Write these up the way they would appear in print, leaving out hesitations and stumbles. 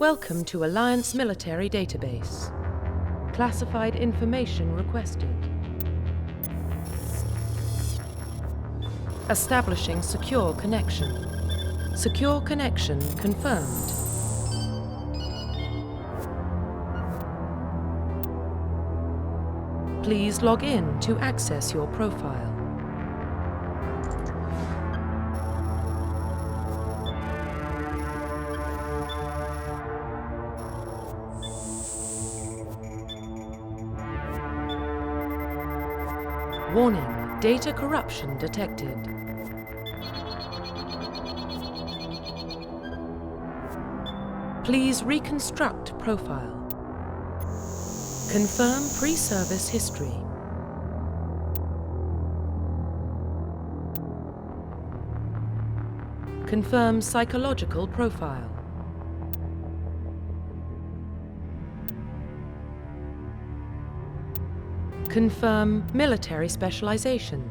Welcome to Alliance Military Database. Classified information requested. Establishing secure connection. Secure connection confirmed. Please log in to access your profile. Warning, data corruption detected. Please reconstruct profile. Confirm pre-service history. Confirm psychological profile. Confirm military specialization.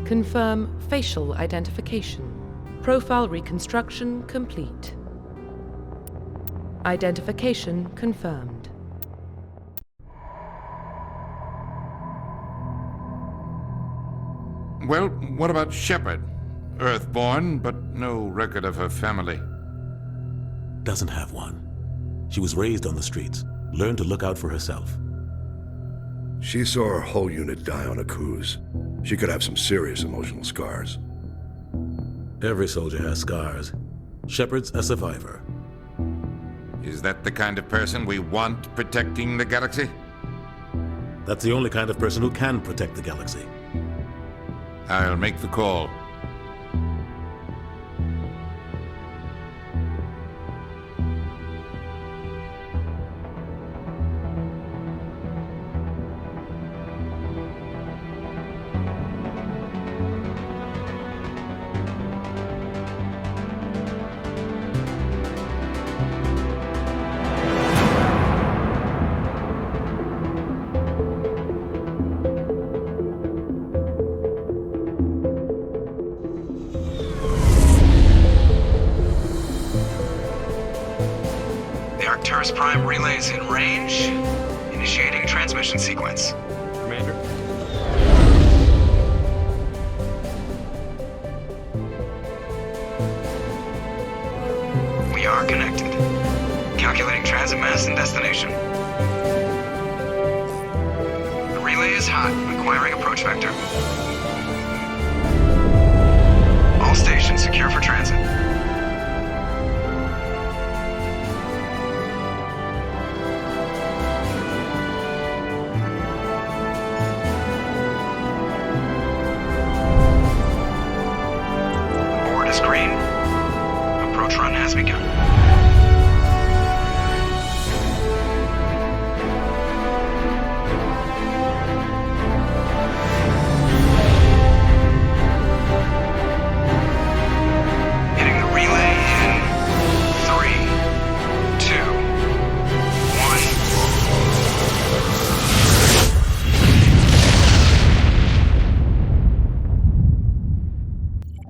Confirm facial identification. Profile reconstruction complete. Identification confirmed. Well, what about Shepard? Earthborn, but no record of her family. Doesn't have one. She was raised on the streets, learned to look out for herself. She saw her whole unit die on a cruise. She could have some serious emotional scars. Every soldier has scars. Shepard's a survivor. Is that the kind of person we want protecting the galaxy? That's the only kind of person who can protect the galaxy. I'll make the call. Prime relays in range. Initiating transmission sequence. Commander. We are connected. Calculating transit mass and destination. The relay is hot, acquiring approach vector. All stations secure for transit.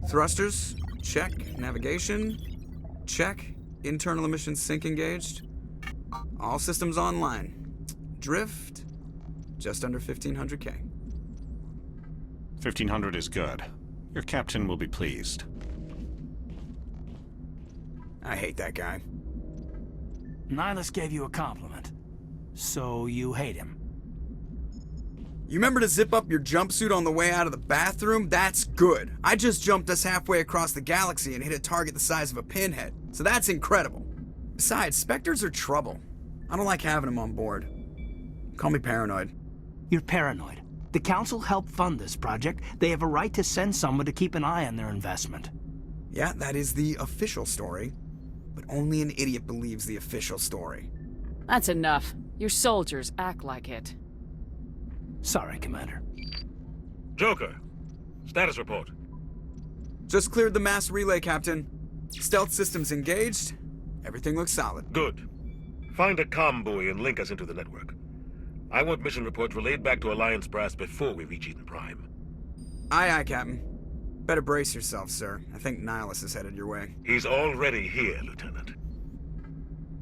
Thrusters, check. Navigation, check. Internal emissions sync engaged. All systems online. Drift, just under 1,500K. 1,500 is good. Your captain will be pleased. I hate that guy. Nihilus gave you a compliment. So you hate him. You remember to zip up your jumpsuit on the way out of the bathroom? That's good. I just jumped us halfway across the galaxy and hit a target the size of a pinhead. So that's incredible. Besides, Spectres are trouble. I don't like having them on board. Call me paranoid. You're paranoid. The Council helped fund this project. They have a right to send someone to keep an eye on their investment. Yeah, that is the official story. But only an idiot believes the official story. That's enough. Your soldiers act like it. Sorry, Commander. Joker, status report. Just cleared the mass relay, Captain. Stealth systems engaged. Everything looks solid. Good. Find a comm buoy and link us into the network. I want mission reports relayed back to Alliance brass before we reach Eden Prime. Aye, aye, Captain. Better brace yourself, sir. I think Nihilus is headed your way. He's already here, Lieutenant.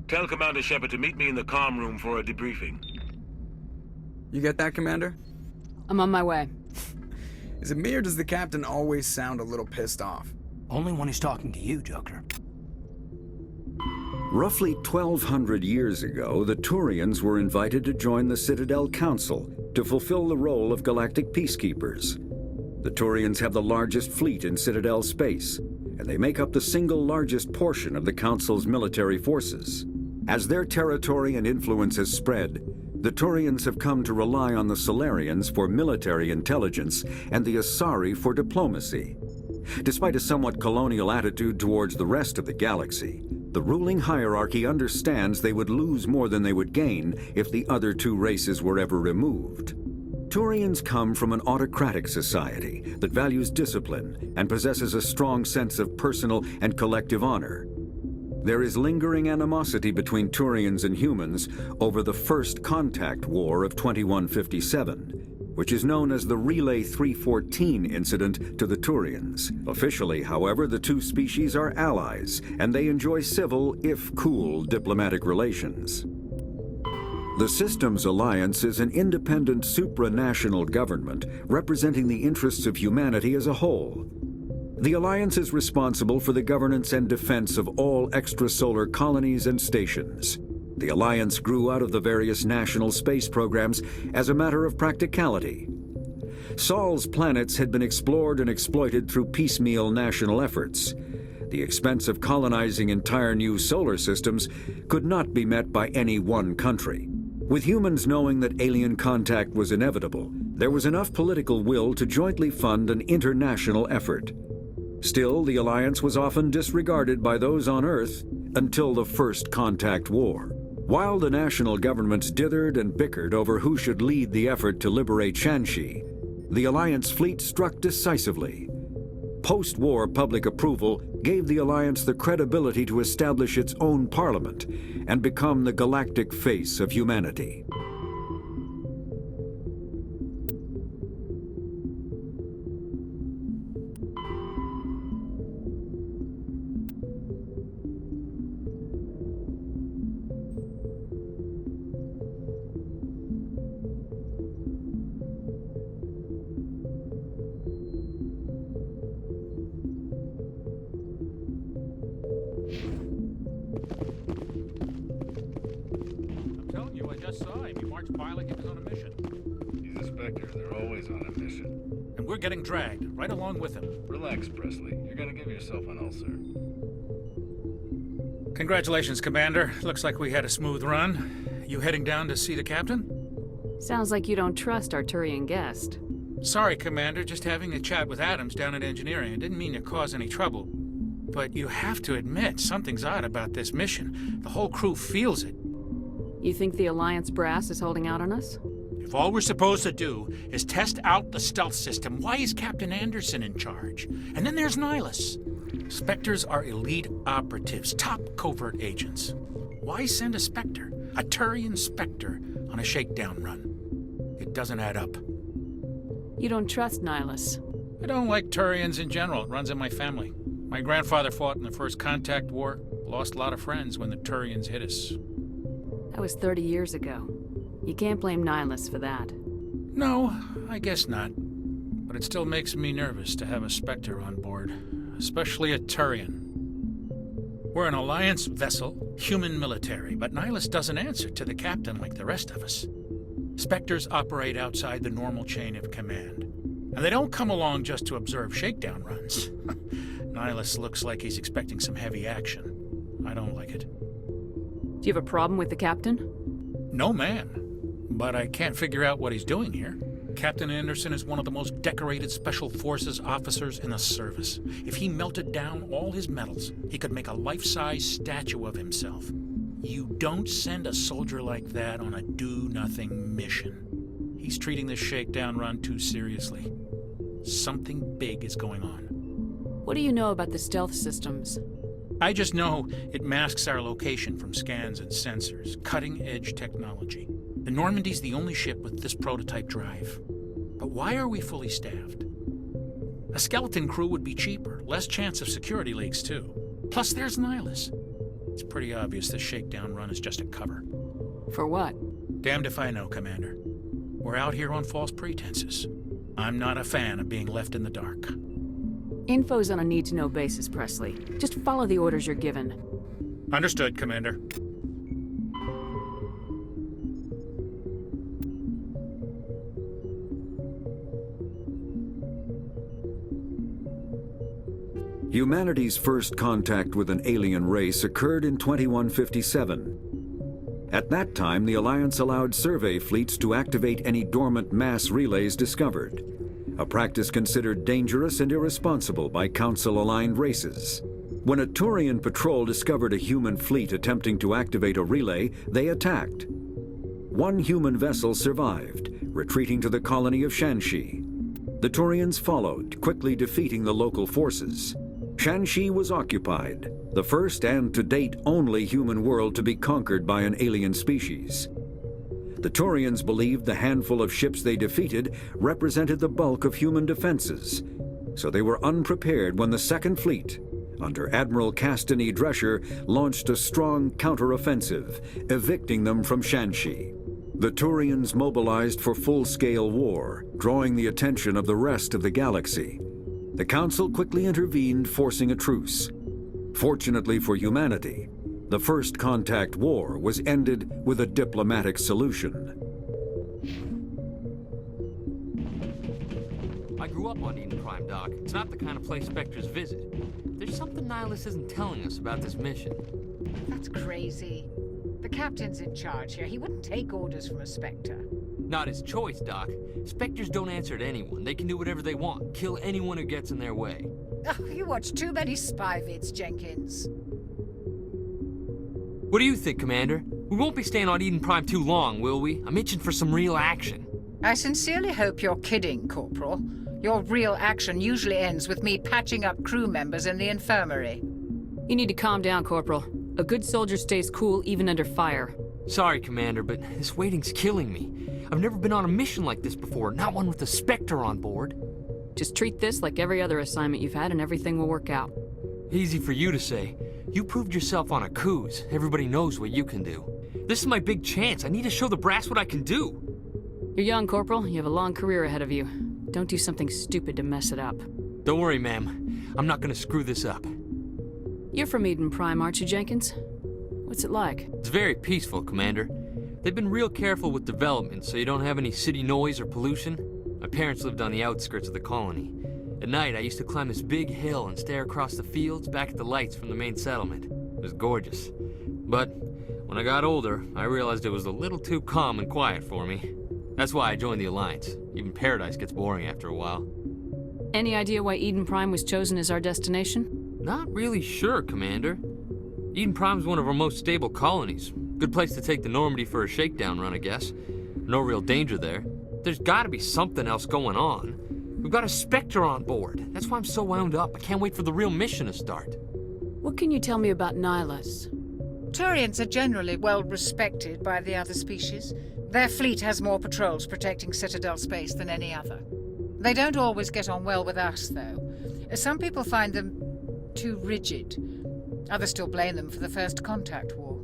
Tell Commander Shepard to meet me in the comm room for a debriefing. You get that, Commander? I'm on my way. Is it me or does the Captain always sound a little pissed off? Only when he's talking to you, Joker. Roughly 1,200 years ago, the Turians were invited to join the Citadel Council to fulfill the role of galactic peacekeepers. The Turians have the largest fleet in Citadel space, and they make up the single largest portion of the Council's military forces. As their territory and influence has spread, the Turians have come to rely on the Solarians for military intelligence and the Asari for diplomacy. Despite a somewhat colonial attitude towards the rest of the galaxy, the ruling hierarchy understands they would lose more than they would gain if the other two races were ever removed. Turians come from an autocratic society that values discipline and possesses a strong sense of personal and collective honor. There is lingering animosity between Turians and humans over the First Contact War of 2157, which is known as the Relay 314 incident to the Turians. Officially, however, the two species are allies, and they enjoy civil, if cool, diplomatic relations. The Systems Alliance is an independent supranational government representing the interests of humanity as a whole. The Alliance is responsible for the governance and defense of all extrasolar colonies and stations. The Alliance grew out of the various national space programs as a matter of practicality. Sol's planets had been explored and exploited through piecemeal national efforts. The expense of colonizing entire new solar systems could not be met by any one country. With humans knowing that alien contact was inevitable, there was enough political will to jointly fund an international effort. Still, the Alliance was often disregarded by those on Earth until the First Contact War. While the national governments dithered and bickered over who should lead the effort to liberate Shanxi, the Alliance fleet struck decisively. Post-war public approval gave the Alliance the credibility to establish its own parliament and become the galactic face of humanity. We're getting dragged, right along with him. Relax, Presley. You're gonna give yourself an ulcer. Congratulations, Commander. Looks like we had a smooth run. You heading down to see the captain? Sounds like you don't trust our Turian guest. Sorry, Commander. Just having a chat with Adams down at engineering. I didn't mean to cause any trouble. But you have to admit, something's odd about this mission. The whole crew feels it. You think the Alliance brass is holding out on us? If all we're supposed to do is test out the stealth system, why is Captain Anderson in charge? And then there's Nihilus. Spectres are elite operatives, top covert agents. Why send a Spectre, a Turian Spectre, on a shakedown run? It doesn't add up. You don't trust Nihilus? I don't like Turians in general. It runs in my family. My grandfather fought in the First Contact War, lost a lot of friends when the Turians hit us. That was 30 years ago. You can't blame Nihilus for that. No, I guess not. But it still makes me nervous to have a Spectre on board, especially a Turian. We're an Alliance vessel, human military, but Nihilus doesn't answer to the captain like the rest of us. Spectres operate outside the normal chain of command. And they don't come along just to observe shakedown runs. Nihilus looks like he's expecting some heavy action. I don't like it. Do you have a problem with the captain? No, ma'am. But I can't figure out what he's doing here. Captain Anderson is one of the most decorated Special Forces officers in the service. If he melted down all his medals, he could make a life-size statue of himself. You don't send a soldier like that on a do-nothing mission. He's treating this shakedown run too seriously. Something big is going on. What do you know about the stealth systems? I just know it masks our location from scans and sensors. Cutting-edge technology. The Normandy's the only ship with this prototype drive. But why are we fully staffed? A skeleton crew would be cheaper, less chance of security leaks too. Plus there's Nihilus. It's pretty obvious this shakedown run is just a cover. For what? Damned if I know, Commander. We're out here on false pretenses. I'm not a fan of being left in the dark. Info's on a need-to-know basis, Presley. Just follow the orders you're given. Understood, Commander. Humanity's first contact with an alien race occurred in 2157. At that time, the Alliance allowed survey fleets to activate any dormant mass relays discovered, a practice considered dangerous and irresponsible by Council-aligned races. When a Turian patrol discovered a human fleet attempting to activate a relay, they attacked. One human vessel survived, retreating to the colony of Shanxi. The Turians followed, quickly defeating the local forces. Shanxi was occupied, the first and to date only human world to be conquered by an alien species. The Turians believed the handful of ships they defeated represented the bulk of human defenses, so they were unprepared when the Second Fleet, under Admiral Castany Drescher, launched a strong counteroffensive, evicting them from Shanxi. The Turians mobilized for full-scale war, drawing the attention of the rest of the galaxy. The Council quickly intervened, forcing a truce. Fortunately for humanity, the First Contact War was ended with a diplomatic solution. I grew up on Eden Prime, Doc. It's not the kind of place Spectres visit. There's something Nihilus isn't telling us about this mission. That's crazy. The captain's in charge here. He wouldn't take orders from a Spectre. Not his choice, Doc. Spectres don't answer to anyone. They can do whatever they want. Kill anyone who gets in their way. Oh, you watch too many spy vids, Jenkins. What do you think, Commander? We won't be staying on Eden Prime too long, will we? I'm itching for some real action. I sincerely hope you're kidding, Corporal. Your real action usually ends with me patching up crew members in the infirmary. You need to calm down, Corporal. A good soldier stays cool even under fire. Sorry, Commander, but this waiting's killing me. I've never been on a mission like this before, not one with a Spectre on board. Just treat this like every other assignment you've had and everything will work out. Easy for you to say. You proved yourself on a cruise. Everybody knows what you can do. This is my big chance. I need to show the brass what I can do. You're young, Corporal. You have a long career ahead of you. Don't do something stupid to mess it up. Don't worry, ma'am. I'm not gonna screw this up. You're from Eden Prime, aren't you, Jenkins? What's it like? It's very peaceful, Commander. They've been real careful with development, so you don't have any city noise or pollution. My parents lived on the outskirts of the colony. At night, I used to climb this big hill and stare across the fields back at the lights from the main settlement. It was gorgeous. But when I got older, I realized it was a little too calm and quiet for me. That's why I joined the Alliance. Even Paradise gets boring after a while. Any idea why Eden Prime was chosen as our destination? Not really sure, Commander. Eden Prime's one of our most stable colonies. Good place to take the Normandy for a shakedown run, I guess. No real danger there. There's gotta be something else going on. We've got a Spectre on board. That's why I'm so wound up. I can't wait for the real mission to start. What can you tell me about Nihilus? Turians are generally well respected by the other species. Their fleet has more patrols protecting Citadel space than any other. They don't always get on well with us, though. Some people find them too rigid. Others still blame them for the First Contact War.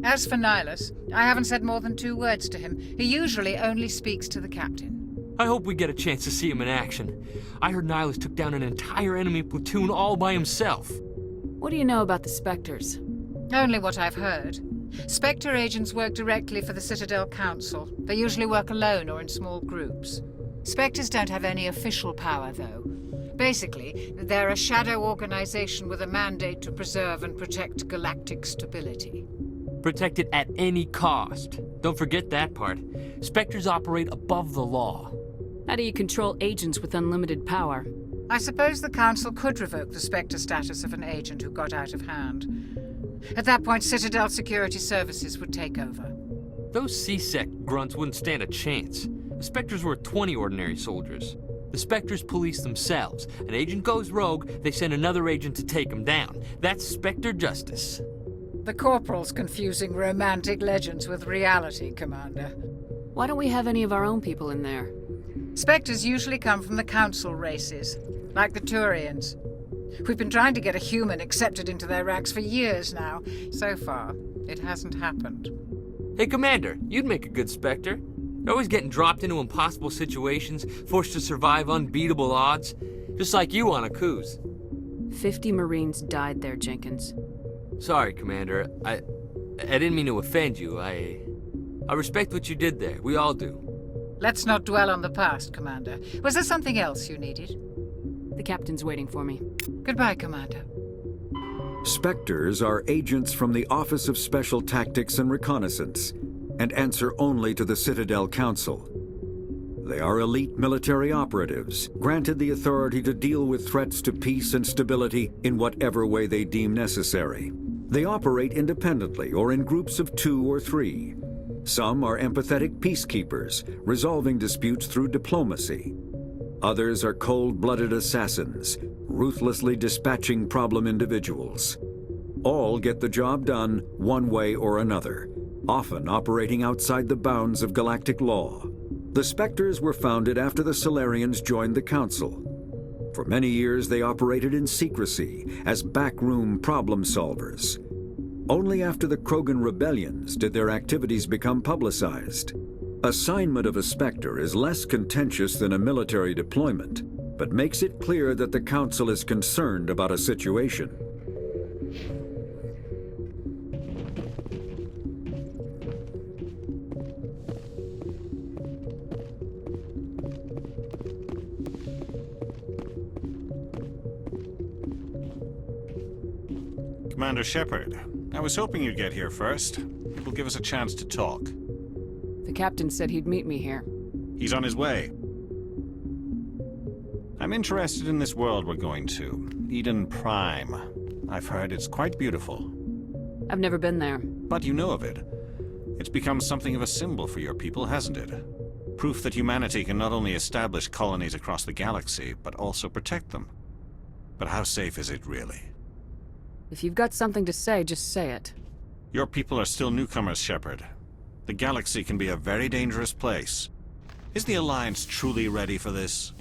As for Nihilus, I haven't said more than 2 words to him. He usually only speaks to the captain. I hope we get a chance to see him in action. I heard Nihilus took down an entire enemy platoon all by himself. What do you know about the Spectres? Only what I've heard. Spectre agents work directly for the Citadel Council. They usually work alone or in small groups. Spectres don't have any official power, though. Basically, they're a shadow organization with a mandate to preserve and protect galactic stability. Protect it at any cost. Don't forget that part. Spectres operate above the law. How do you control agents with unlimited power? I suppose the Council could revoke the Spectre status of an agent who got out of hand. At that point, Citadel Security Services would take over. Those C-Sec grunts wouldn't stand a chance. The Spectres were 20 ordinary soldiers. The Spectres police themselves. An agent goes rogue, they send another agent to take him down. That's Spectre justice. The Corporal's confusing romantic legends with reality, Commander. Why don't we have any of our own people in there? Spectres usually come from the Council races, like the Turians. We've been trying to get a human accepted into their ranks for years now. So far, it hasn't happened. Hey, Commander, you'd make a good Spectre. You're always getting dropped into impossible situations, forced to survive unbeatable odds. Just like you on Akuz. 50 Marines died there, Jenkins. Sorry, Commander. I didn't mean to offend you. I respect what you did there. We all do. Let's not dwell on the past, Commander. Was there something else you needed? The captain's waiting for me. Goodbye, Commander. Spectres are agents from the Office of Special Tactics and Reconnaissance, and answer only to the Citadel Council. They are elite military operatives, granted the authority to deal with threats to peace and stability in whatever way they deem necessary. They operate independently or in groups of 2 or 3. Some are empathetic peacekeepers, resolving disputes through diplomacy. Others are cold-blooded assassins, ruthlessly dispatching problem individuals. All get the job done one way or another, often operating outside the bounds of galactic law. The Spectres were founded after the Solarians joined the Council. For many years they operated in secrecy as backroom problem solvers. Only after the Krogan rebellions did their activities become publicized. Assignment of a Spectre is less contentious than a military deployment, but makes it clear that the Council is concerned about a situation. Commander Shepard, I was hoping you'd get here first. It will give us a chance to talk. The captain said he'd meet me here. He's on his way. I'm interested in this world we're going to, Eden Prime. I've heard it's quite beautiful. I've never been there. But you know of it. It's become something of a symbol for your people, hasn't it? Proof that humanity can not only establish colonies across the galaxy, but also protect them. But how safe is it really? If you've got something to say, just say it. Your people are still newcomers, Shepard. The galaxy can be a very dangerous place. Is the Alliance truly ready for this?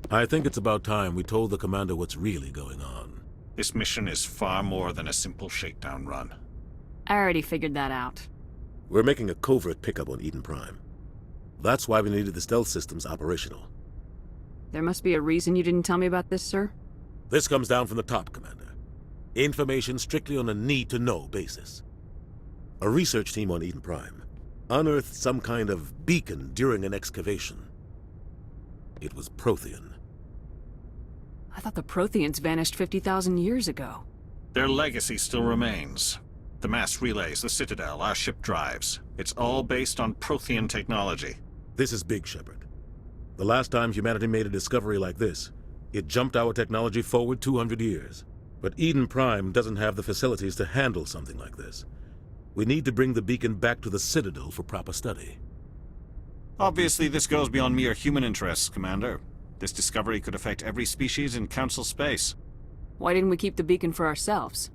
I think it's about time we told the Commander what's really going on. This mission is far more than a simple shakedown run. I already figured that out. We're making a covert pickup on Eden Prime. That's why we needed the stealth systems operational. There must be a reason you didn't tell me about this, sir? This comes down from the top, Commander. Information strictly on a need-to-know basis. A research team on Eden Prime unearthed some kind of beacon during an excavation. It was Prothean. I thought the Protheans vanished 50,000 years ago. Their legacy still remains. The mass relays, the Citadel, our ship drives. It's all based on Prothean technology. This is big, Shepard. The last time humanity made a discovery like this, it jumped our technology forward 200 years. But Eden Prime doesn't have the facilities to handle something like this. We need to bring the beacon back to the Citadel for proper study. Obviously, this goes beyond mere human interests, Commander. This discovery could affect every species in Council space. Why didn't we keep the beacon for ourselves?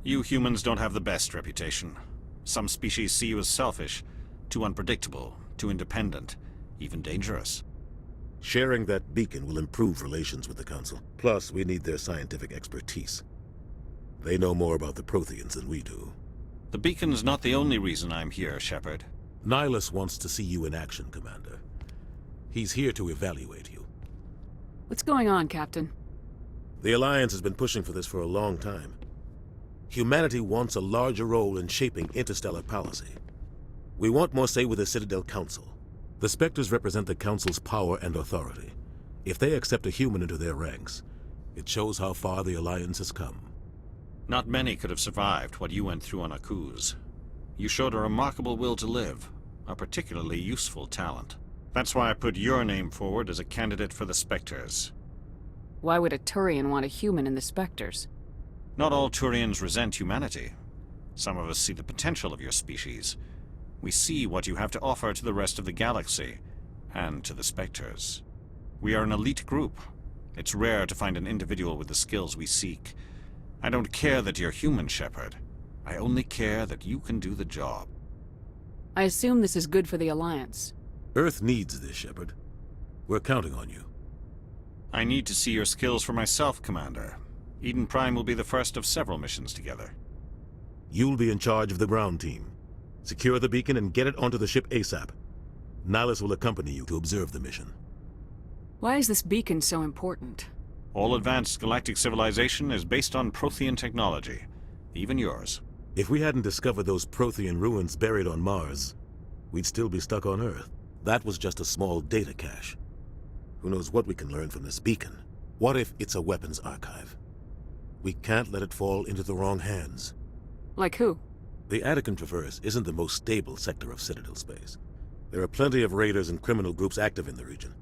You humans don't have the best reputation. Some species see you as selfish, too unpredictable, too independent, even dangerous. Sharing that beacon will improve relations with the Council. Plus, we need their scientific expertise. They know more about the Protheans than we do. The beacon's not the only reason I'm here, Shepard. Nihilus wants to see you in action, Commander. He's here to evaluate you. What's going on, Captain? The Alliance has been pushing for this for a long time. Humanity wants a larger role in shaping interstellar policy. We want more say with the Citadel Council. The Spectres represent the Council's power and authority. If they accept a human into their ranks, it shows how far the Alliance has come. Not many could have survived what you went through on Akuz. You showed a remarkable will to live, a particularly useful talent. That's why I put your name forward as a candidate for the Spectres. Why would a Turian want a human in the Spectres? Not all Turians resent humanity. Some of us see the potential of your species. We see what you have to offer to the rest of the galaxy, and to the Spectres. We are an elite group. It's rare to find an individual with the skills we seek. I don't care that you're human, Shepard. I only care that you can do the job. I assume this is good for the Alliance. Earth needs this, Shepard. We're counting on you. I need to see your skills for myself, Commander. Eden Prime will be the first of several missions together. You'll be in charge of the ground team. Secure the beacon and get it onto the ship ASAP. Nihilus will accompany you to observe the mission. Why is this beacon so important? All advanced galactic civilization is based on Prothean technology. Even yours. If we hadn't discovered those Prothean ruins buried on Mars, we'd still be stuck on Earth. That was just a small data cache. Who knows what we can learn from this beacon? What if it's a weapons archive? We can't let it fall into the wrong hands. Like who? The Attican Traverse isn't the most stable sector of Citadel space. There are plenty of raiders and criminal groups active in the region.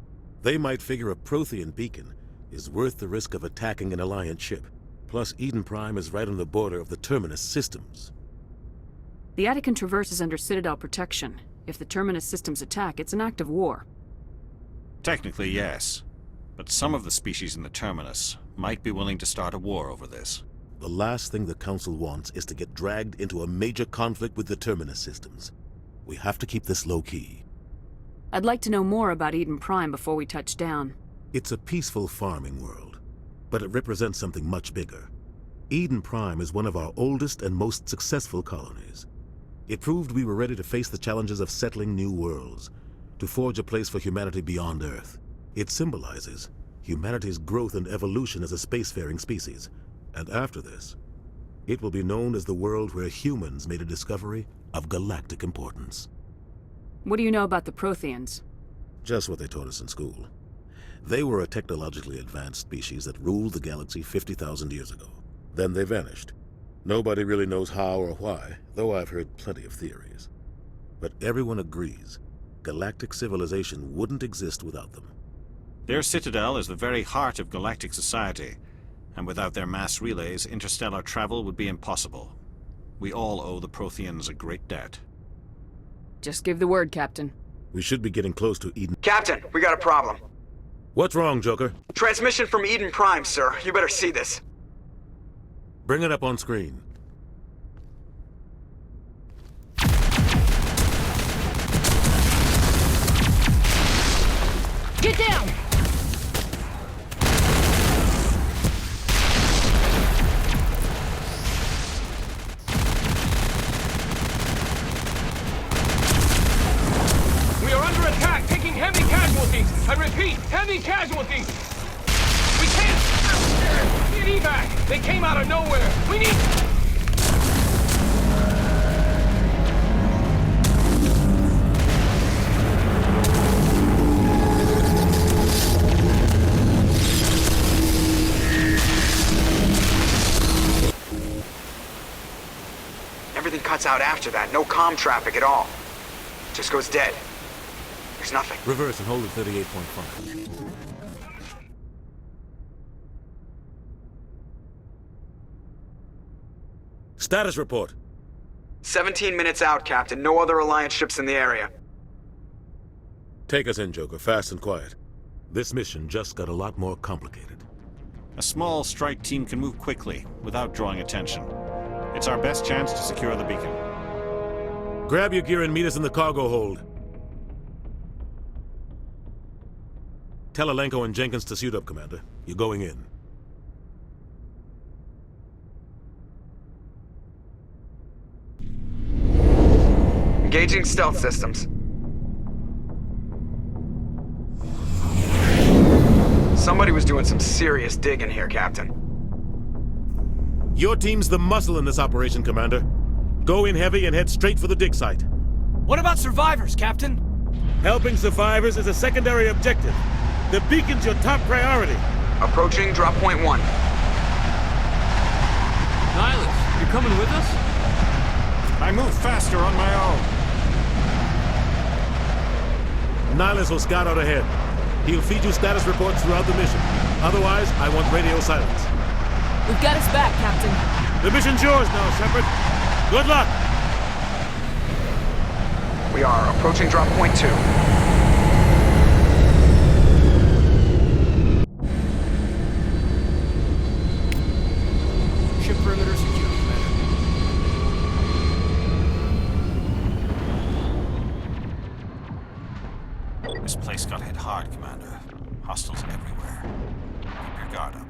They might figure a Prothean beacon is worth the risk of attacking an Alliance ship. Plus, Eden Prime is right on the border of the Terminus systems. The Attican Traverse is under Citadel protection. If the Terminus systems attack, it's an act of war. Technically, yes. But some of the species in the Terminus might be willing to start a war over this. The last thing the Council wants is to get dragged into a major conflict with the Terminus systems. We have to keep this low-key. I'd like to know more about Eden Prime before we touch down. It's a peaceful farming world, but it represents something much bigger. Eden Prime is one of our oldest and most successful colonies. It proved we were ready to face the challenges of settling new worlds, to forge a place for humanity beyond Earth. It symbolizes humanity's growth and evolution as a spacefaring species. And after this, it will be known as the world where humans made a discovery of galactic importance. What do you know about the Protheans? Just what they taught us in school. They were a technologically advanced species that ruled the galaxy 50,000 years ago. Then they vanished. Nobody really knows how or why, though I've heard plenty of theories. But everyone agrees, galactic civilization wouldn't exist without them. Their Citadel is the very heart of galactic society, and without their mass relays, interstellar travel would be impossible. We all owe the Protheans a great debt. Just give the word, Captain. We should be getting close to Eden. Captain, we got a problem. What's wrong, Joker? Transmission from Eden Prime, sir. You better see this. Bring it up on screen. Get down! We are under attack, taking heavy casualties. I repeat, heavy casualties. We can't... Need evac. They came out of nowhere. We need... Everything cuts out after that. No comm traffic at all. Just goes dead. There's nothing. Reverse and hold at 38.5. Status report. 17 minutes out, Captain. No other Alliance ships in the area. Take us in, Joker, fast and quiet. This mission just got a lot more complicated. A small strike team can move quickly, without drawing attention. It's our best chance to secure the beacon. Grab your gear and meet us in the cargo hold. Tell Alenko and Jenkins to suit up, Commander. You're going in. Engaging stealth systems. Somebody was doing some serious digging here, Captain. Your team's the muscle in this operation, Commander. Go in heavy and head straight for the dig site. What about survivors, Captain? Helping survivors is a secondary objective. The beacon's your top priority. Approaching drop point 1. Nihilus, you're coming with us? I move faster on my own. Nihilus will scout out ahead. He'll feed you status reports throughout the mission. Otherwise, I want radio silence. We've got his back, Captain. The mission's yours now, Shepard. Good luck! We are approaching drop point 2. This place got hit hard, Commander. Hostiles everywhere. Keep your guard up.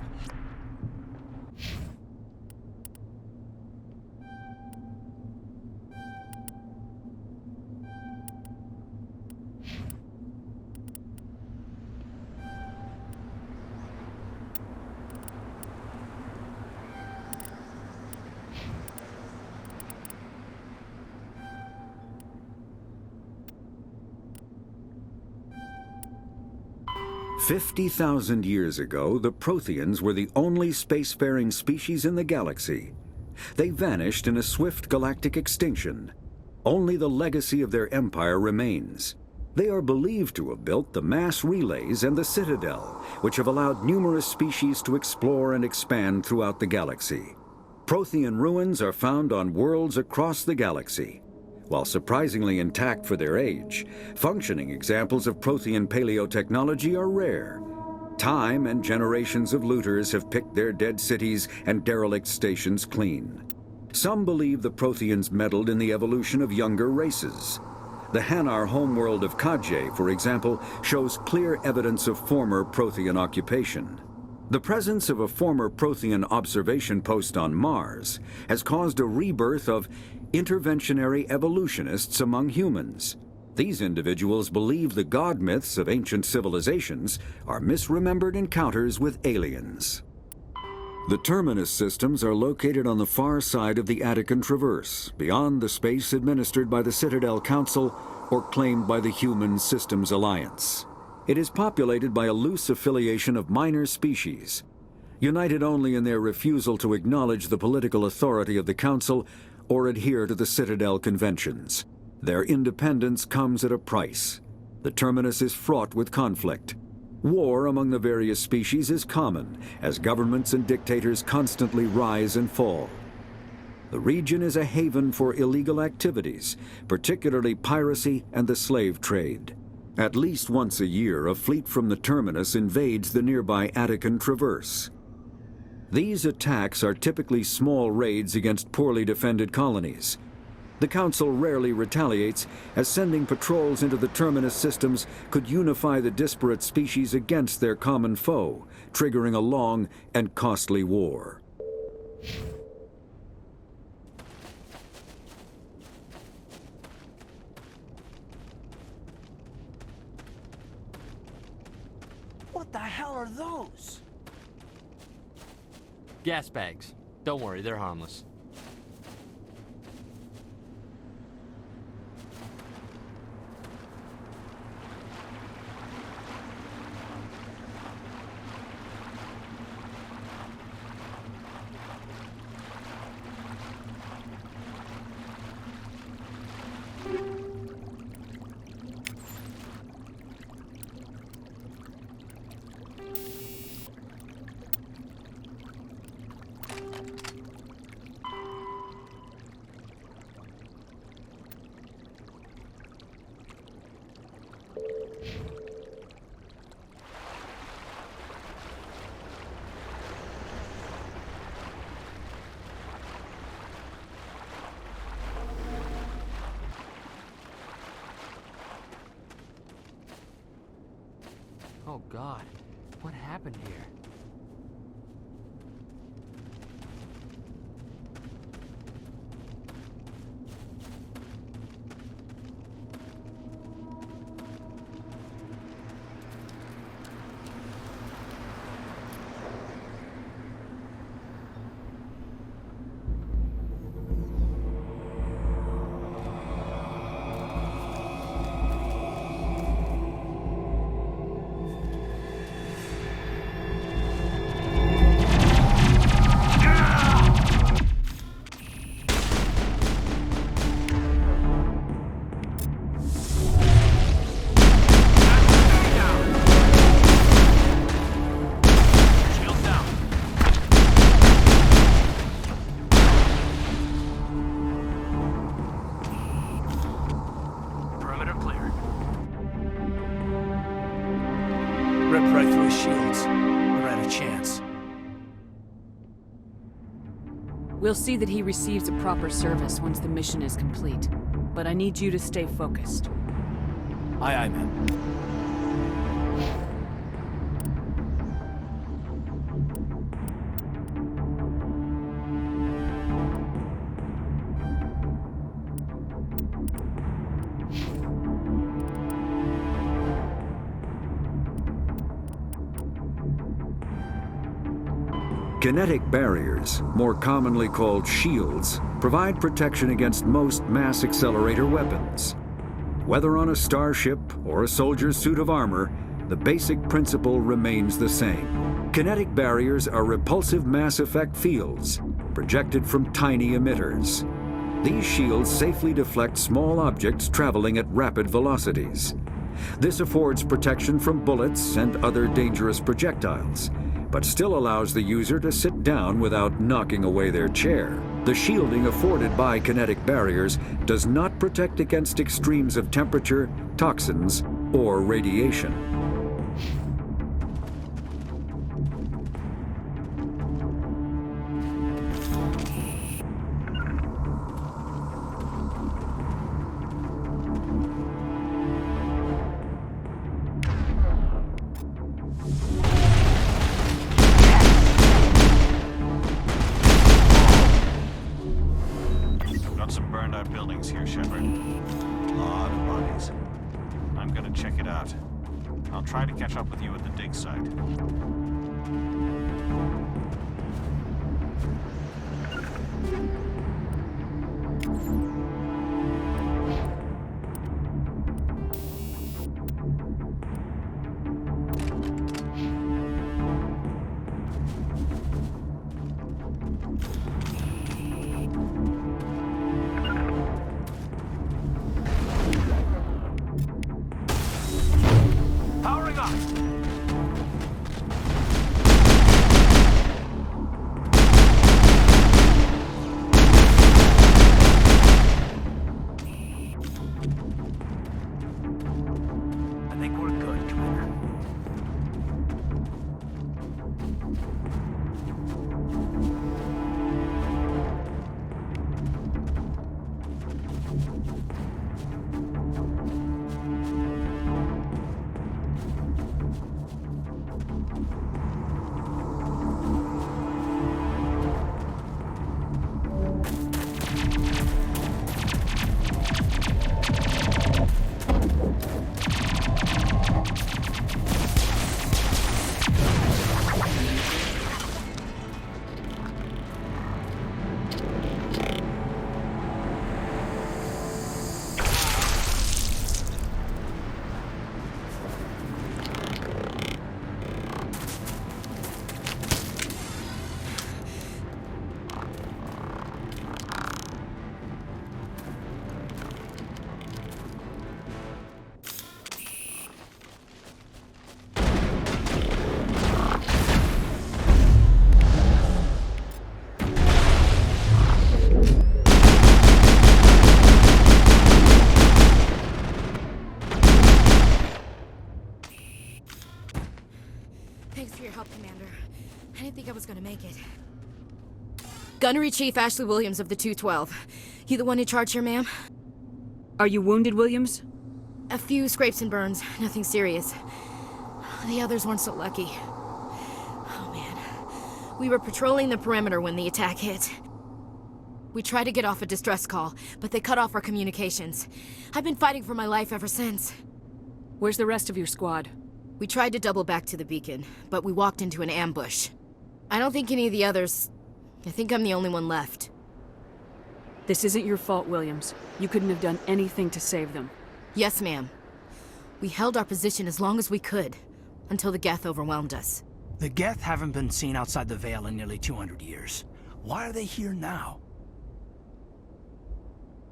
"50,000 years ago, the Protheans were the only spacefaring species in the galaxy. They vanished in a swift galactic extinction. Only the legacy of their empire remains. They are believed to have built the mass relays and the Citadel, which have allowed numerous species to explore and expand throughout the galaxy. Prothean ruins are found on worlds across the galaxy. While surprisingly intact for their age, functioning examples of Prothean paleotechnology are rare. Time and generations of looters have picked their dead cities and derelict stations clean. Some believe the Protheans meddled in the evolution of younger races. The Hanar homeworld of Kadje, for example, shows clear evidence of former Prothean occupation. The presence of a former Prothean observation post on Mars has caused a rebirth of interventionary evolutionists among humans. These individuals believe the god myths of ancient civilizations are misremembered encounters with aliens. The Terminus systems are located on the far side of the Attican Traverse, beyond the space administered by the Citadel Council or claimed by the Human Systems Alliance. It is populated by a loose affiliation of minor species, united only in their refusal to acknowledge the political authority of the Council or adhere to the Citadel conventions. Their independence comes at a price. The Terminus is fraught with conflict. War among the various species is common, as governments and dictators constantly rise and fall. The region is a haven for illegal activities, particularly piracy and the slave trade. At least once a year, a fleet from the Terminus invades the nearby Attican Traverse. These attacks are typically small raids against poorly defended colonies. The Council rarely retaliates, as sending patrols into the Terminus systems could unify the disparate species against their common foe, triggering a long and costly war. What the hell are those? Gas bags. Don't worry, they're harmless. Oh God, what happened here? We'll see that he receives a proper service once the mission is complete. But I need you to stay focused. Aye, aye, ma'am. Kinetic barriers, more commonly called shields, provide protection against most mass accelerator weapons. Whether on a starship or a soldier's suit of armor, the basic principle remains the same. Kinetic barriers are repulsive mass effect fields, projected from tiny emitters. These shields safely deflect small objects traveling at rapid velocities. This affords protection from bullets and other dangerous projectiles, but still allows the user to sit down without knocking away their chair. The shielding afforded by kinetic barriers does not protect against extremes of temperature, toxins, or radiation. Got some burned out buildings here, Shepard. A lot of bodies. I'm gonna check it out. I'll try to catch up with you at the dig site. Powering up! I think we're good, Commander. Thanks for your help, Commander. I didn't think I was gonna make it. Gunnery Chief Ashley Williams of the 212. You the one in charge here, ma'am? Are you wounded, Williams? A few scrapes and burns, nothing serious. The others weren't so lucky. Oh man. We were patrolling the perimeter when the attack hit. We tried to get off a distress call, but they cut off our communications. I've been fighting for my life ever since. Where's the rest of your squad? We tried to double back to the beacon, but we walked into an ambush. I don't think any of the others... I think I'm the only one left. This isn't your fault, Williams. You couldn't have done anything to save them. Yes, ma'am. We held our position as long as we could, until the Geth overwhelmed us. The Geth haven't been seen outside the Veil in nearly 200 years. Why are they here now?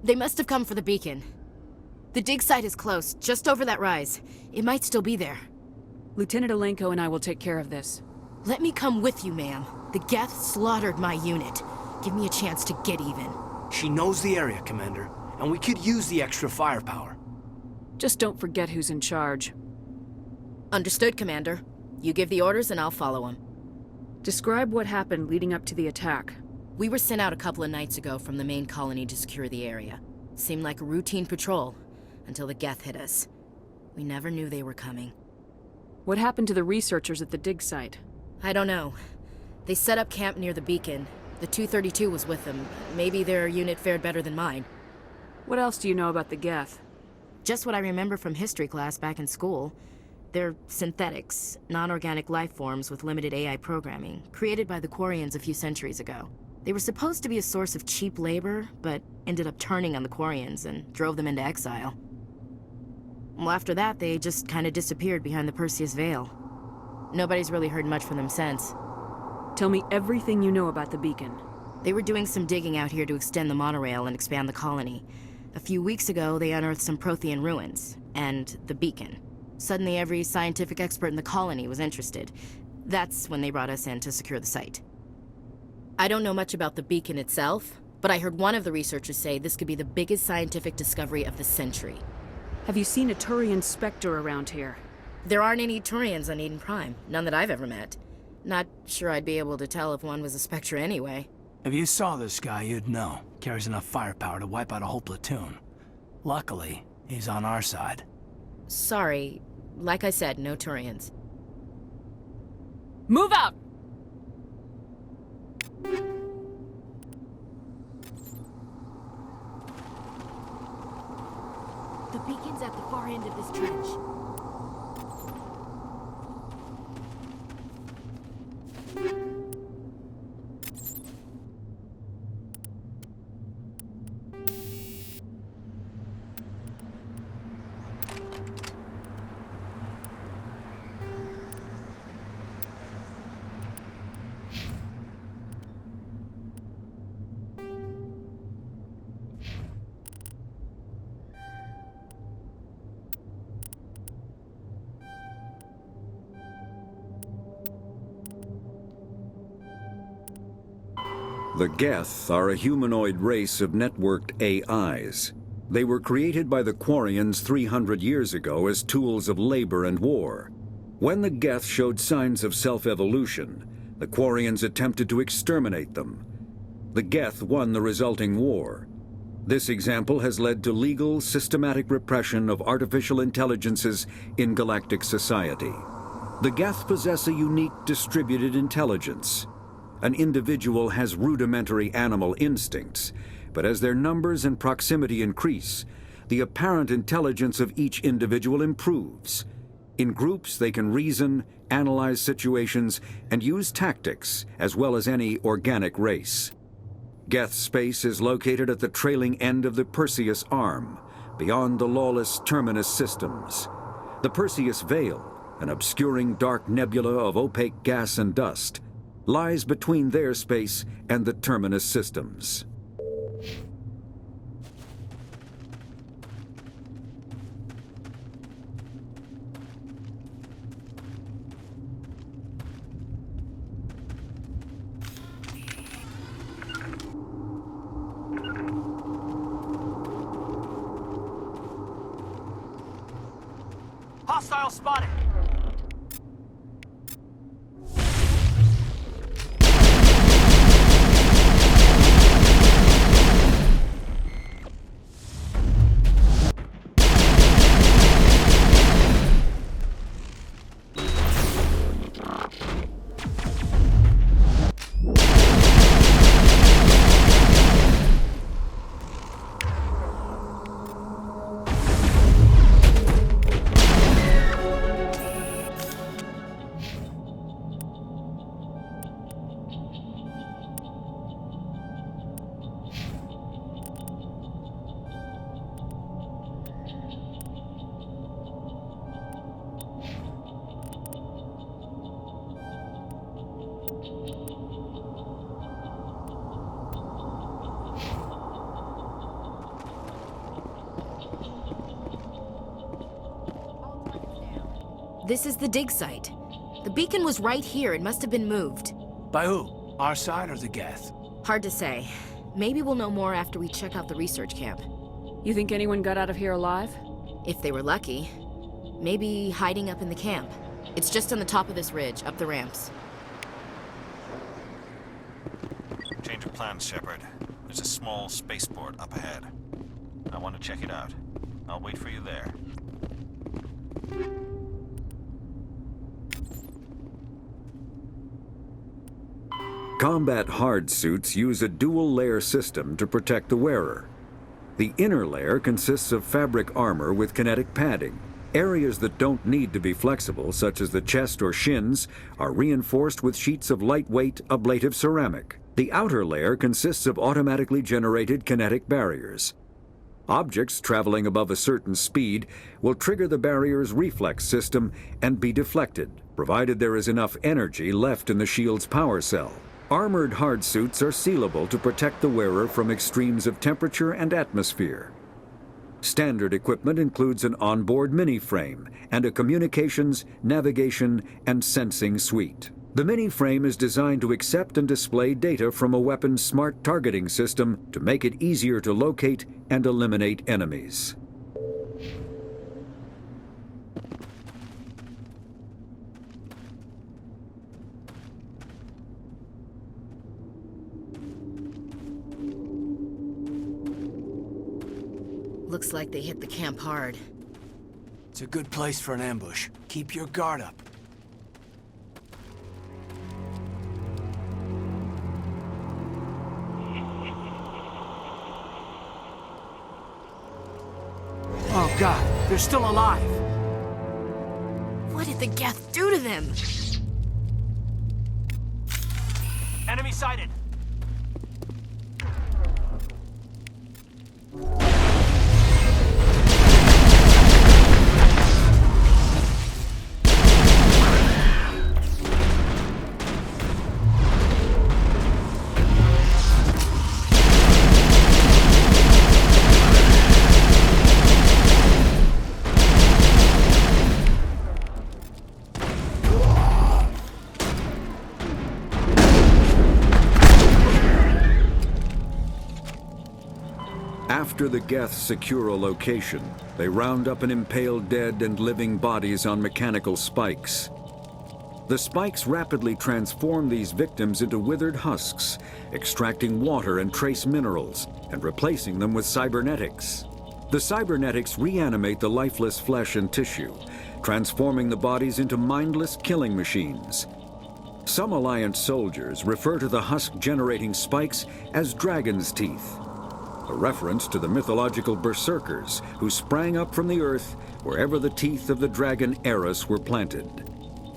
They must have come for the beacon. The dig site is close, just over that rise. It might still be there. Lieutenant Alenko and I will take care of this. Let me come with you, ma'am. The Geth slaughtered my unit. Give me a chance to get even. She knows the area, Commander, and we could use the extra firepower. Just don't forget who's in charge. Understood, Commander. You give the orders and I'll follow them. Describe what happened leading up to the attack. We were sent out a couple of nights ago from the main colony to secure the area. Seemed like a routine patrol, until the Geth hit us. We never knew they were coming. What happened to the researchers at the dig site? I don't know. They set up camp near the beacon. The 232 was with them. Maybe their unit fared better than mine. What else do you know about the Geth? Just what I remember from history class back in school. They're synthetics, non-organic life forms with limited AI programming, created by the Quarians a few centuries ago. They were supposed to be a source of cheap labor, but ended up turning on the Quarians and drove them into exile. Well, after that, they just kind of disappeared behind the Perseus Veil. Nobody's really heard much from them since. Tell me everything you know about the beacon. They were doing some digging out here to extend the monorail and expand the colony. A few weeks ago, they unearthed some Prothean ruins, and the beacon. Suddenly, every scientific expert in the colony was interested. That's when they brought us in to secure the site. I don't know much about the beacon itself, but I heard one of the researchers say this could be the biggest scientific discovery of the century. Have you seen a Turian Spectre around here? There aren't any Turians on Eden Prime. None that I've ever met. Not sure I'd be able to tell if one was a Spectre anyway. If you saw this guy, you'd know. Carries enough firepower to wipe out a whole platoon. Luckily, he's on our side. Sorry. Like I said, no Turians. Move out! The beacon's at the far end of this trench. The Geth are a humanoid race of networked AIs. They were created by the Quarians 300 years ago as tools of labor and war. When the Geth showed signs of self-evolution, the Quarians attempted to exterminate them. The Geth won the resulting war. This example has led to legal, systematic repression of artificial intelligences in galactic society. The Geth possess a unique distributed intelligence. An individual has rudimentary animal instincts, but as their numbers and proximity increase, the apparent intelligence of each individual improves. In groups, they can reason, analyze situations, and use tactics, as well as any organic race. Geth space is located at the trailing end of the Perseus arm, beyond the lawless Terminus systems. The Perseus Veil, an obscuring dark nebula of opaque gas and dust, lies between their space and the Terminus systems. Hostile spotted! This is the dig site. The beacon was right here. It must have been moved. By who? Our side or the Geth? Hard to say. Maybe we'll know more after we check out the research camp. You think anyone got out of here alive? If they were lucky. Maybe hiding up in the camp. It's just on the top of this ridge, up the ramps. Change of plans, Shepard. There's a small spaceport up ahead. I want to check it out. I'll wait for you there. Combat hard suits use a dual-layer system to protect the wearer. The inner layer consists of fabric armor with kinetic padding. Areas that don't need to be flexible, such as the chest or shins, are reinforced with sheets of lightweight, ablative ceramic. The outer layer consists of automatically generated kinetic barriers. Objects traveling above a certain speed will trigger the barrier's reflex system and be deflected, provided there is enough energy left in the shield's power cell. Armored hardsuits are sealable to protect the wearer from extremes of temperature and atmosphere. Standard equipment includes an onboard mini-frame and a communications, navigation, and sensing suite. The mini-frame is designed to accept and display data from a weapon's smart targeting system to make it easier to locate and eliminate enemies. Looks like they hit the camp hard. It's a good place for an ambush. Keep your guard up. Oh God, they're still alive! What did the Geth do to them? Enemy sighted! After the Geth secure a location, they round up and impale dead and living bodies on mechanical spikes. The spikes rapidly transform these victims into withered husks, extracting water and trace minerals, and replacing them with cybernetics. The cybernetics reanimate the lifeless flesh and tissue, transforming the bodies into mindless killing machines. Some Alliance soldiers refer to the husk-generating spikes as dragon's teeth, a reference to the mythological berserkers who sprang up from the earth wherever the teeth of the dragon Eris were planted.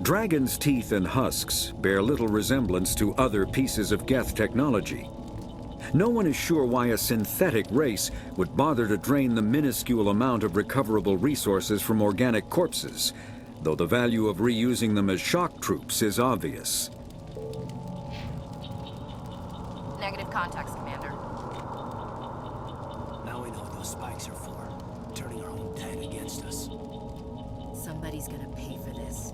Dragon's teeth and husks bear little resemblance to other pieces of Geth technology. No one is sure why a synthetic race would bother to drain the minuscule amount of recoverable resources from organic corpses, though the value of reusing them as shock troops is obvious. Negative contacts, Commander. Now we know what those spikes are for. Turning our own dead against us. Somebody's gonna pay for this.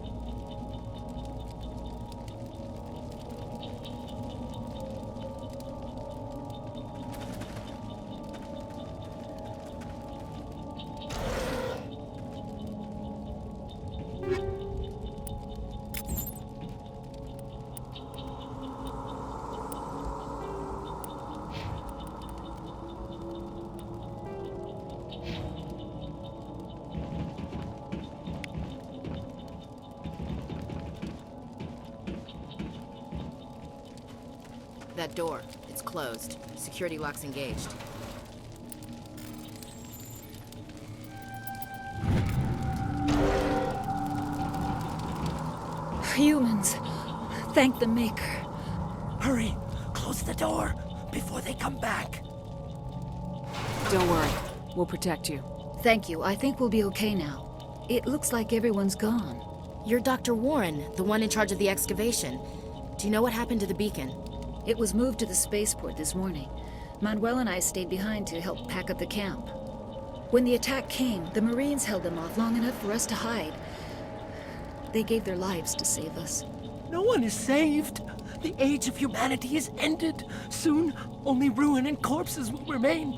That door, it's closed. Security lock's engaged. Humans, thank the Maker. Hurry, close the door before they come back. Don't worry, we'll protect you. Thank you, I think we'll be okay now. It looks like everyone's gone. You're Dr. Warren, the one in charge of the excavation. Do you know what happened to the beacon? It was moved to the spaceport this morning. Manuel and I stayed behind to help pack up the camp. When the attack came, the Marines held them off long enough for us to hide. They gave their lives to save us. No one is saved. The age of humanity is ended. Soon, only ruin and corpses will remain.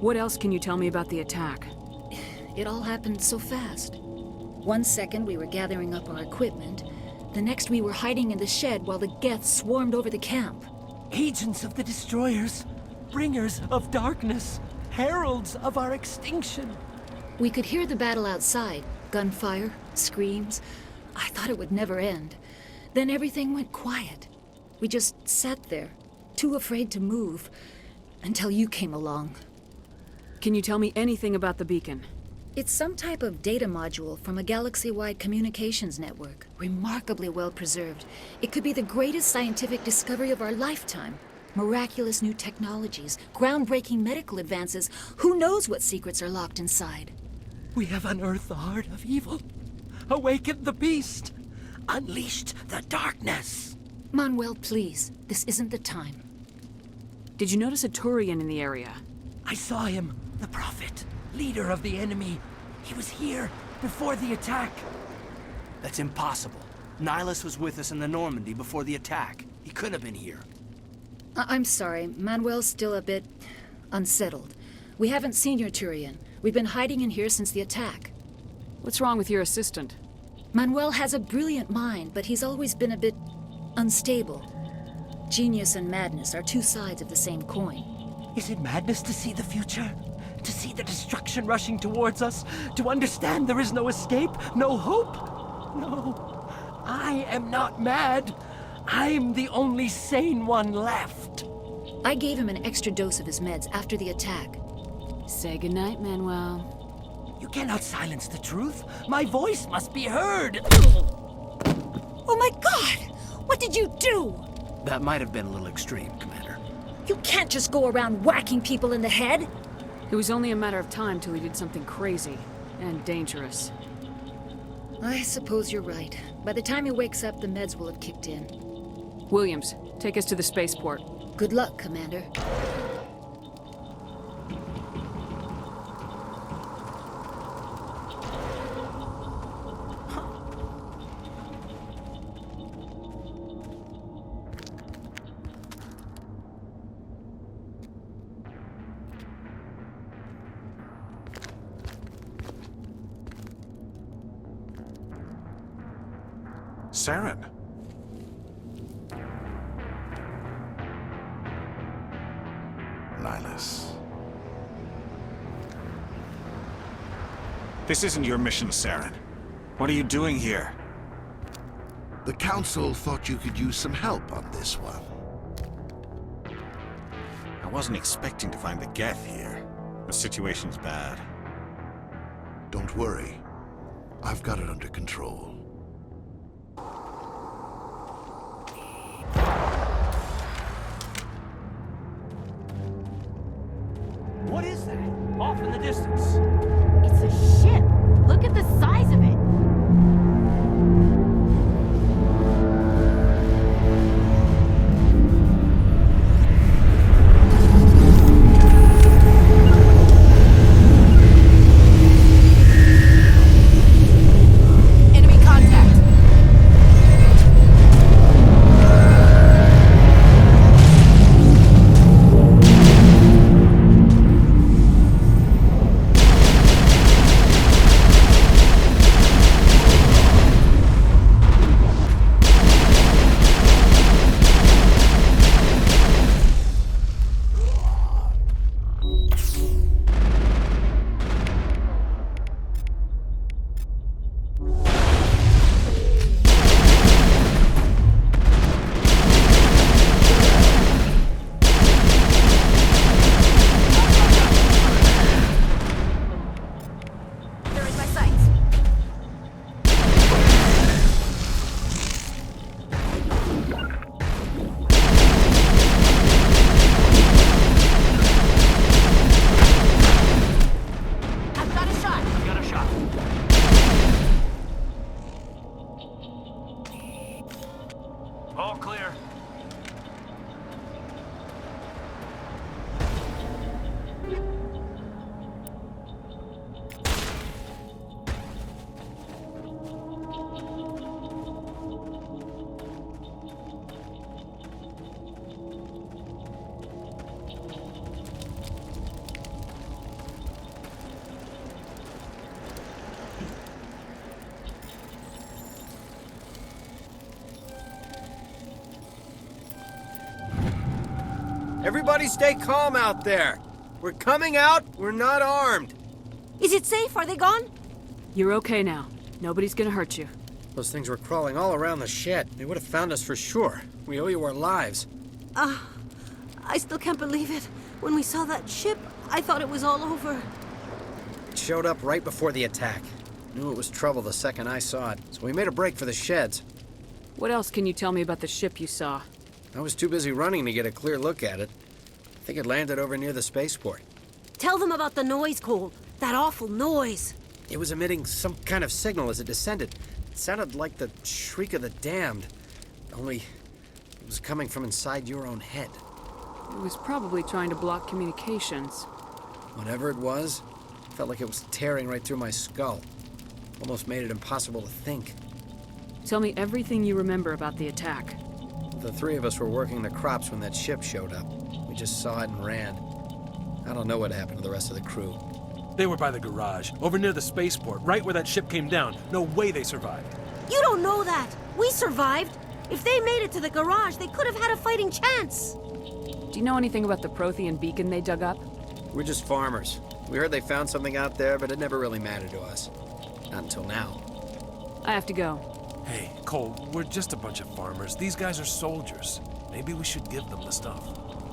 What else can you tell me about the attack? It all happened so fast. 1 second we were gathering up our equipment. The next we were hiding in the shed while the Geth swarmed over the camp. Agents of the destroyers, bringers of darkness, heralds of our extinction. We could hear the battle outside. Gunfire, screams. I thought it would never end. Then everything went quiet. We just sat there, too afraid to move, until you came along. Can you tell me anything about the beacon? It's some type of data module from a galaxy-wide communications network. Remarkably well preserved. It could be the greatest scientific discovery of our lifetime. Miraculous new technologies, groundbreaking medical advances. Who knows what secrets are locked inside? We have unearthed the heart of evil, awakened the beast, unleashed the darkness. Manuel, please. This isn't the time. Did you notice a Turian in the area? I saw him, the Prophet, leader of the enemy. He was here before the attack. That's impossible. Nihilus was with us in the Normandy before the attack. He couldn't have been here. I'm sorry. Manuel's still a bit unsettled. We haven't seen your Turian. We've been hiding in here since the attack. What's wrong with your assistant? Manuel has a brilliant mind, but he's always been a bit unstable. Genius and madness are two sides of the same coin. Is it madness to see the future? To see the destruction rushing towards us? To understand there is no escape? No hope? No. I am not mad. I'm the only sane one left. I gave him an extra dose of his meds after the attack. Say goodnight, Manuel. You cannot silence the truth. My voice must be heard. Oh my God! What did you do? That might have been a little extreme, Commander. You can't just go around whacking people in the head. It was only a matter of time till he did something crazy and dangerous. I suppose you're right. By the time he wakes up, the meds will have kicked in. Williams, take us to the spaceport. Good luck, Commander. Saren. Nihilus. This isn't your mission, Saren. What are you doing here? The Council thought you could use some help on this one. I wasn't expecting to find the Geth here. The situation's bad. Don't worry. I've got it under control. What is that? Off in the distance. It's a ship. Look at the size of it. All clear. Everybody stay calm out there. We're coming out, we're not armed. Is it safe? Are they gone? You're okay now. Nobody's gonna hurt you. Those things were crawling all around the shed. They would have found us for sure. We owe you our lives. I still can't believe it. When we saw that ship, I thought it was all over. It showed up right before the attack. Knew it was trouble the second I saw it, so we made a break for the sheds. What else can you tell me about the ship you saw? I was too busy running to get a clear look at it. I think it landed over near the spaceport. Tell them about the noise, Cole. That awful noise. It was emitting some kind of signal as it descended. It sounded like the shriek of the damned. Only it was coming from inside your own head. It was probably trying to block communications. Whatever it was, felt like it was tearing right through my skull. Almost made it impossible to think. Tell me everything you remember about the attack. The three of us were working the crops when that ship showed up. We just saw it and ran. I don't know what happened to the rest of the crew. They were by the garage, over near the spaceport, right where that ship came down. No way they survived. You don't know that. We survived. If they made it to the garage, they could have had a fighting chance. Do you know anything about the Prothean beacon they dug up? We're just farmers. We heard they found something out there, but it never really mattered to us. Not until now. I have to go. Hey, Cole, we're just a bunch of farmers. These guys are soldiers. Maybe we should give them the stuff.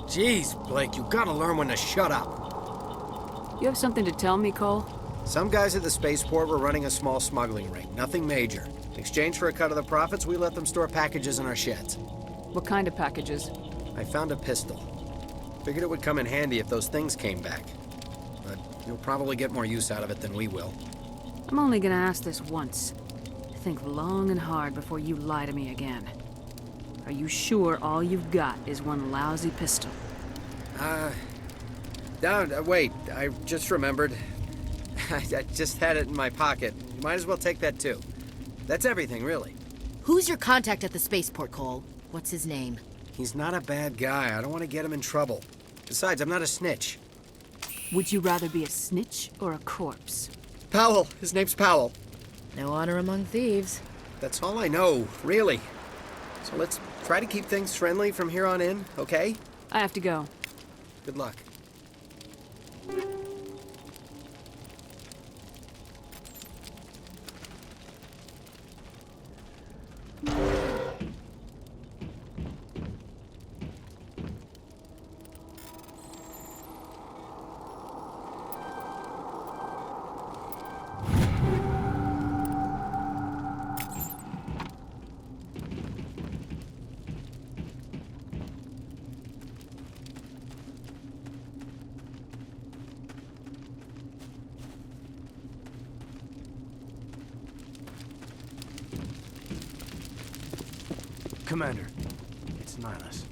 Jeez, Blake, you gotta learn when to shut up. You have something to tell me, Cole? Some guys at the spaceport were running a small smuggling ring. Nothing major. In exchange for a cut of the profits, we let them store packages in our sheds. What kind of packages? I found a pistol. Figured it would come in handy if those things came back. But you'll probably get more use out of it than we will. I'm only gonna ask this once. Think long and hard before you lie to me again. Are you sure all you've got is one lousy pistol? Wait, I just remembered. I just had it in my pocket. You might as well take that too. That's everything, really. Who's your contact at the spaceport, Cole? What's his name? He's not a bad guy. I don't want to get him in trouble. Besides, I'm not a snitch. Would you rather be a snitch or a corpse? Powell. His name's Powell. No honor among thieves. That's all I know, really. So let's try to keep things friendly from here on in, okay? I have to go. Good luck. Commander, it's Nihilus.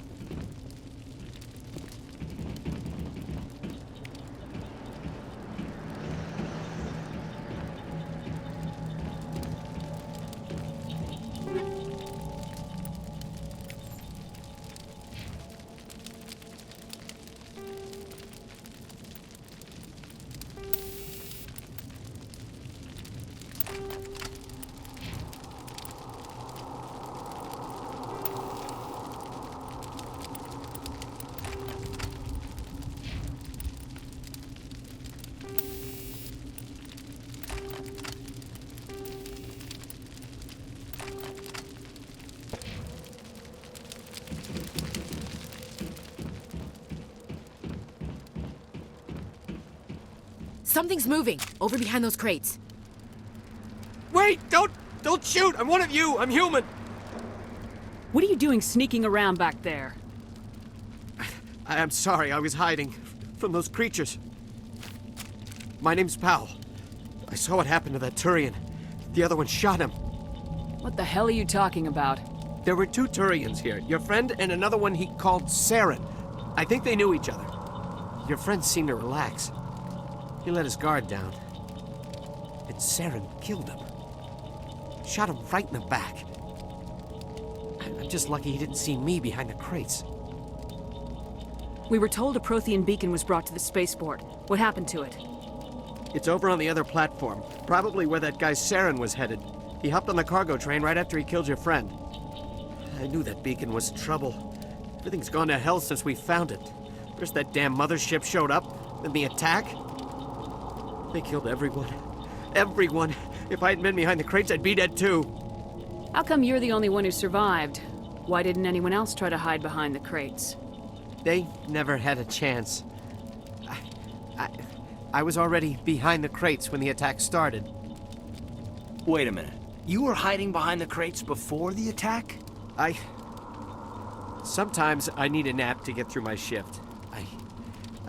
Something's moving, over behind those crates. Wait! Don't shoot! I'm one of you! I'm human! What are you doing sneaking around back there? I'm sorry, I was hiding from those creatures. My name's Powell. I saw what happened to that Turian. The other one shot him. What the hell are you talking about? There were two Turians here, your friend and another one he called Saren. I think they knew each other. Your friend seemed to relax. He let his guard down. And Saren killed him. Shot him right in the back. I'm just lucky he didn't see me behind the crates. We were told a Prothean beacon was brought to the spaceport. What happened to it? It's over on the other platform, probably where that guy Saren was headed. He hopped on the cargo train right after he killed your friend. I knew that beacon was trouble. Everything's gone to hell since we found it. First that damn mothership showed up, then the attack. They killed everyone. Everyone. If I hadn't been behind the crates, I'd be dead too. How come you're the only one who survived? Why didn't anyone else try to hide behind the crates? They never had a chance. I was already behind the crates when the attack started. Wait a minute. You were hiding behind the crates before the attack? Sometimes I need a nap to get through my shift.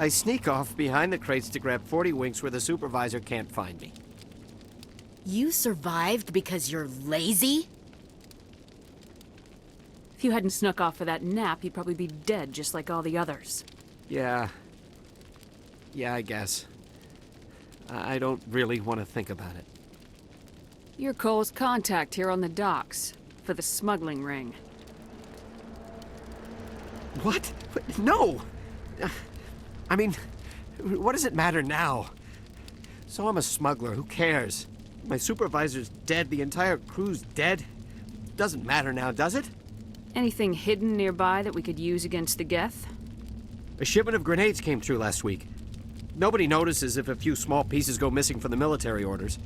I sneak off behind the crates to grab 40 winks where the supervisor can't find me. You survived because you're lazy? If you hadn't snuck off for that nap, you'd probably be dead just like all the others. Yeah, I guess. I don't really want to think about it. You're Cole's contact here on the docks for the smuggling ring. What? No! I mean, what does it matter now? So I'm a smuggler, who cares? My supervisor's dead, the entire crew's dead. Doesn't matter now, does it? Anything hidden nearby that we could use against the Geth? A shipment of grenades came through last week. Nobody notices if a few small pieces go missing from the military orders.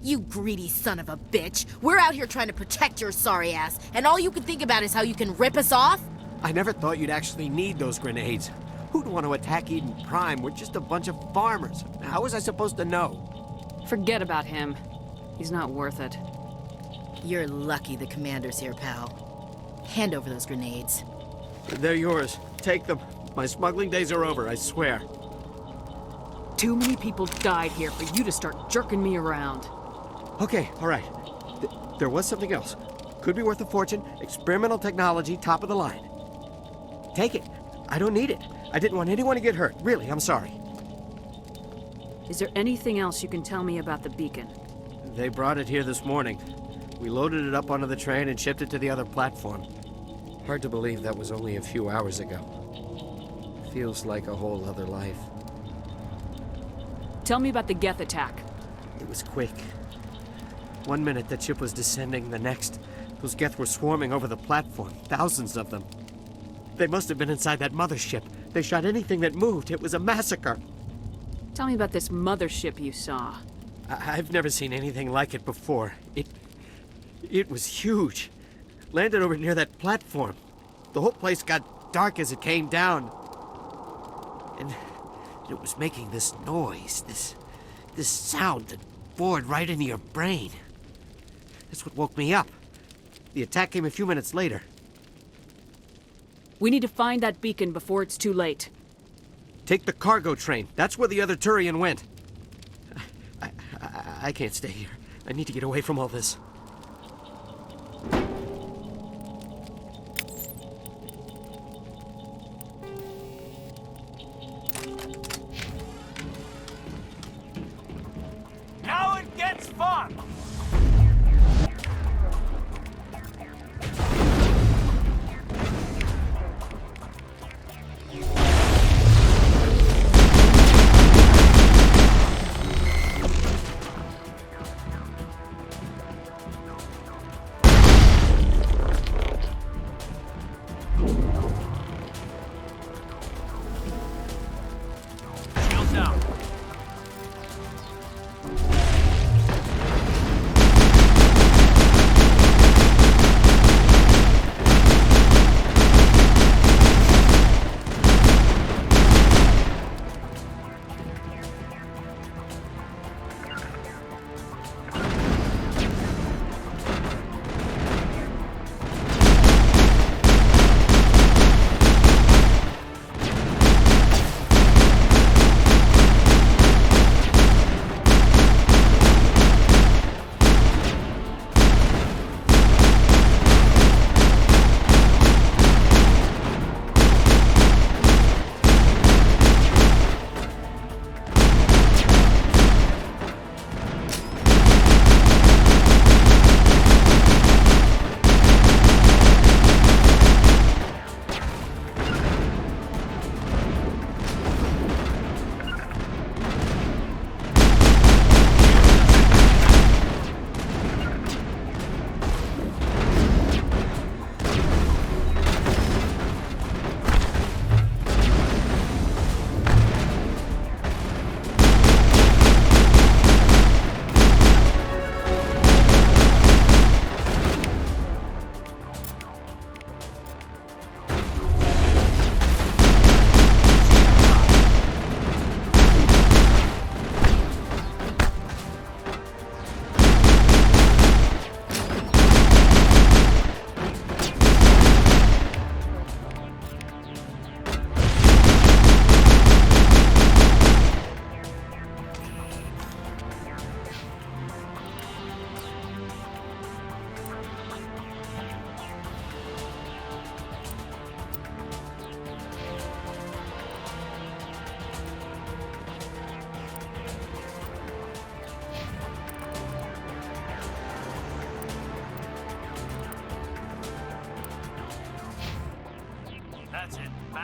You greedy son of a bitch! We're out here trying to protect your sorry ass, and all you can think about is how you can rip us off? I never thought you'd actually need those grenades. Who'd want to attack Eden Prime? We're just a bunch of farmers. How was I supposed to know? Forget about him. He's not worth it. You're lucky the commander's here, pal. Hand over those grenades. They're yours. Take them. My smuggling days are over, I swear. Too many people died here for you to start jerking me around. Okay, all right. There was something else. Could be worth a fortune. Experimental technology, top of the line. Take it. I don't need it. I didn't want anyone to get hurt. Really, I'm sorry. Is there anything else you can tell me about the beacon? They brought it here this morning. We loaded it up onto the train and shipped it to the other platform. Hard to believe that was only a few hours ago. Feels like a whole other life. Tell me about the Geth attack. It was quick. 1 minute that ship was descending, the next, those Geth were swarming over the platform. Thousands of them. They must have been inside that mothership. They shot anything that moved. It was a massacre. Tell me about this mothership you saw. I've never seen anything like it before. It was huge. Landed over near that platform. The whole place got dark as it came down. And it was making this noise, this sound that bored right into your brain. That's what woke me up. The attack came a few minutes later. We need to find that beacon before it's too late. Take the cargo train. That's where the other Turian went. I can't stay here. I need to get away from all this. Now it gets fun!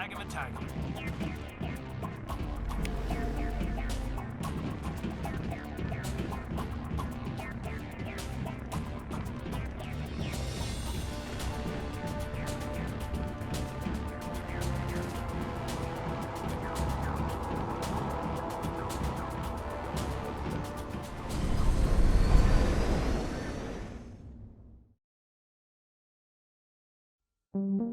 tag him and tag him. Thank you.